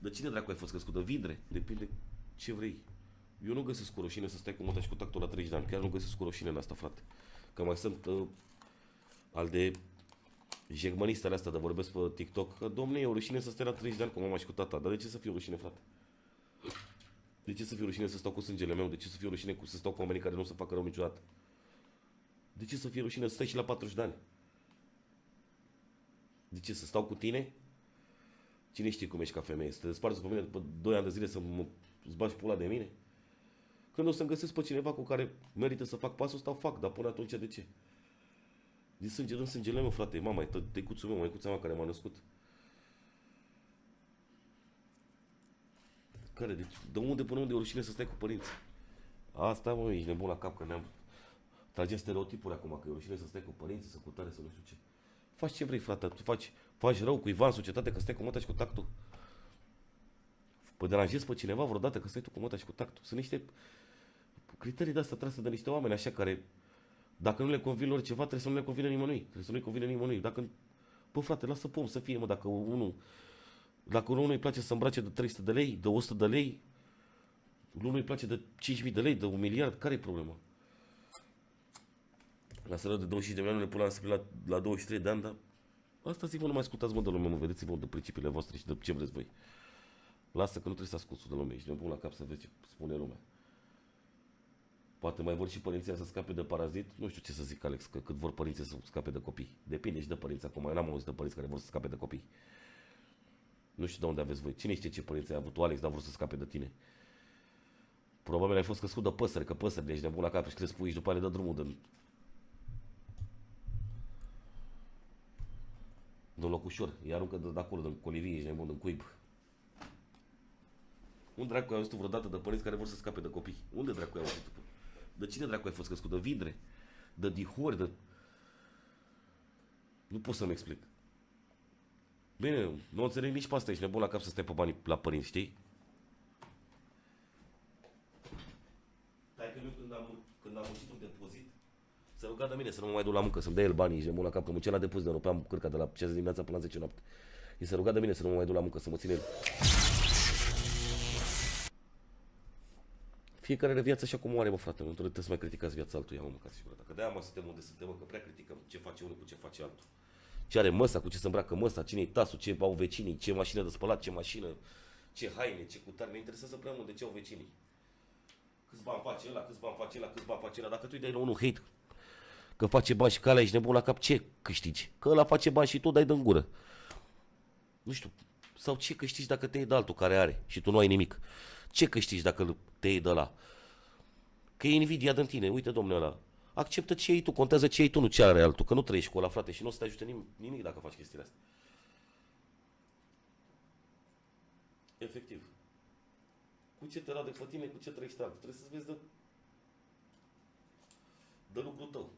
De cine dracu ai fost crescut? De vidre? Depinde ce vrei. Eu nu găsesc cu rușine să stai cu măta și cu tactul la 30 de ani. Chiar nu găsesc cu rușine în asta, frate. Că mai sunt al de jegmanistele astea de vorbesc pe TikTok. Că, domne, e o rușine să stai la 30 de ani cu mama și cu tata. Dar de ce să fie rușine, frate? De ce să fie rușine să stau cu sângele meu? De ce să fie rușine să stau cu oamenii care nu o să facă rău niciodată? De ce să fie rușine să stai și la 40 de ani? De ce să stau cu tine? Cine știe cum ești ca femeie? Să te desparți pe mine după 2 ani de zile să-ți bagi pula de mine? Când o să-mi găsesc pe cineva cu care merită să fac pasul ăsta, o fac. Dar până atunci de ce? Din sânge în sângele meu, frate. Mama, e tăicuțul meu, măicuța mea care m-a născut. Care? Deci, de unde până unde e o rușine să stai cu părinții? Asta, mă, ești nebun la cap, că ne-am... Tragem stereotipuri acum, că e o rușine să stai cu părinții, să cutare, să nu știu ce. Faci ce vrei, frate, tu faci rău cuiva în societate că stai cu măta și cu tactul. Păi deranjezi pe cineva vreodată că stai tu cu măta și cu tactul. Sunt niște criterii de-astea trase de niște oameni așa care, dacă nu le convine lor ceva, trebuie să nu le convine nimănui. Trebuie să nu-i convine nimănui. Dacă, bă, frate, lasă pom să fie, mă, dacă unul îi place să îmbrace de 300 de lei, de 100 de lei, unul îi place de 5.000 de lei, de 1 miliard, care e problema? La sără de 25 de milioane le pun la 23 de ani, dar asta zic, mă, nu mai ascultați, mă, de lume, mă, vedeți-vă de principiile voastre și de ce vreți voi. Lasă că nu trebuie să asculți de lume, ești nebun la cap să vezi ce spune lumea. Poate mai vor și părinții să scape de parazit, nu știu ce să zic, Alex, că cât vor părinții să scape de copii. Depinde și de părinți acum, eu n-am auzit de părinți care vor să scape de copii. Nu știu de unde aveți voi. Cine știe ce părinți ai avut tu, Alex, dar vor să scape de tine? Probabil ai fost crescut de păsări, că păsările ești nebun la cap și crezi pui și după aia le dă drumul de locușor. Îi aruncă de acolo, din colivie, ești nebun, din cuib. Unde dracu ai auzit vreodată de părinți care vor să scape de copii? Unde dracu ai auzit? De cine dracu ai fost crescut? De vidre? De dihori? De... Nu pot să-mi explic. Bine, nu înțeleg nici pe asta, ești nebun la cap să stai pe banii la părinți, știi? Stai că eu când am muncit un depozit, se ruga de mine să nu mă mai duc la muncă, să-mi dea el banii, ești nebun la cap, că muncea la depozit, dar rupeam cârca de la 6 dimineața până la 10 noapte. Și se ruga de mine să nu mă mai duc la muncă, să mă ține el. Fiecare viață așa cum o are, mă, frate, nu trebuie să mai criticați viața altuia, mă, mâncați și gura. Că de-aia, mă, suntem unde suntem, mă, că prea criticăm ce face unul cu ce face altul. Ce are măsa, cu ce se îmbracă măsa, cine-i tasul, ce au vecinii, ce mașină de spălat, ce mașină, ce haine, ce cutare. Ne interesează prea mult de ce au vecinii. Câți bani face ăla, câți bani face ăla, câți bani face ăla. Dacă tu îi dai la unul hate că face bani și că ăla ești nebun la cap, ce câștigi? Că ăla face bani și tu dai din gură. Nu știu. Sau ce câștigi dacă te iei de altul care are și tu nu ai nimic? Ce câștigi dacă te iei de ăla? Că e invidia din tine. Uite, domnule ăla, acceptă ce iei tu, contează ce iei tu, nu ce are altul. Că nu trăiești cu ăla, frate, și nu o să te ajute nimic dacă faci chestiile astea. Efectiv. Cu ce te rade pe tine, cu ce trăiești altul. Trebuie să-ți vezi de lucrul tău.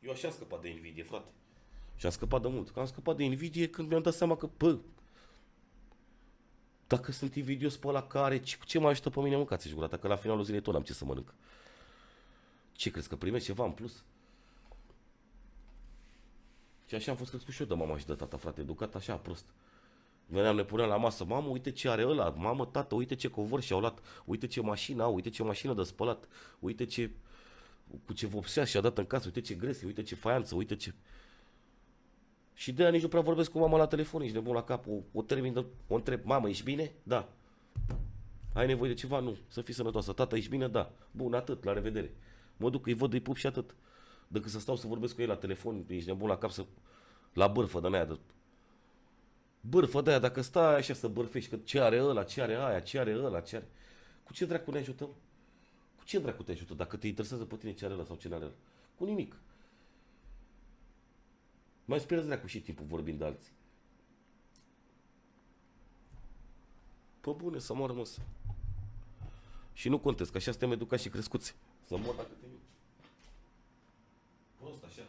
Eu așa am scăpat de invidie, frate. Și am scăpat de mult. Că am scăpat de invidie când mi-am dat seama că, bă, dacă sunt invidios pe ăla care, ce mă ajută pe mine, mâncați-și gura, că la finalul zilei tot n-am ce să mănânc. Ce crezi, că primești ceva în plus? Și așa am fost crescut și eu de mama și de tata, frate, educat așa, prost. Veneam, ne puneam la masă, mamă, uite ce are ăla, mamă, tată, uite ce covor și-au luat, uite ce mașină au, uite ce mașină de spălat, uite ce, cu ce vopsea și-a dat în casă, uite ce gresie, uite ce faianță, uite ce... Și de aia nici nu prea vorbesc cu mama la telefon, ești nebun la cap, o termin, o întreb, mamă, ești bine? Da. Ai nevoie de ceva? Nu. Să fii sănătoasă. Tata, ești bine? Da. Bun, atât, la revedere. Mă duc, îi văd, îi pup și atât. Decât să stau să vorbesc cu ei la telefon, ești nebun la cap, la bârfă de-aia de... Bârfă de-aia, dacă stai așa să bârfești, că ce are ăla, ce are aia, ce are ăla, ce are... Cu ce dracu ne ajutăm? Cu ce dracu te ajută dacă te interesează pe tine ce are ăla sau ce are ăla? Cu nimic. Mai speriați dracu și timpul vorbind de alții. Pă bune, să moară, mă. Și nu contest, că așa suntem educați și crescuți. Să mor dacă te iubi. Prost, așa.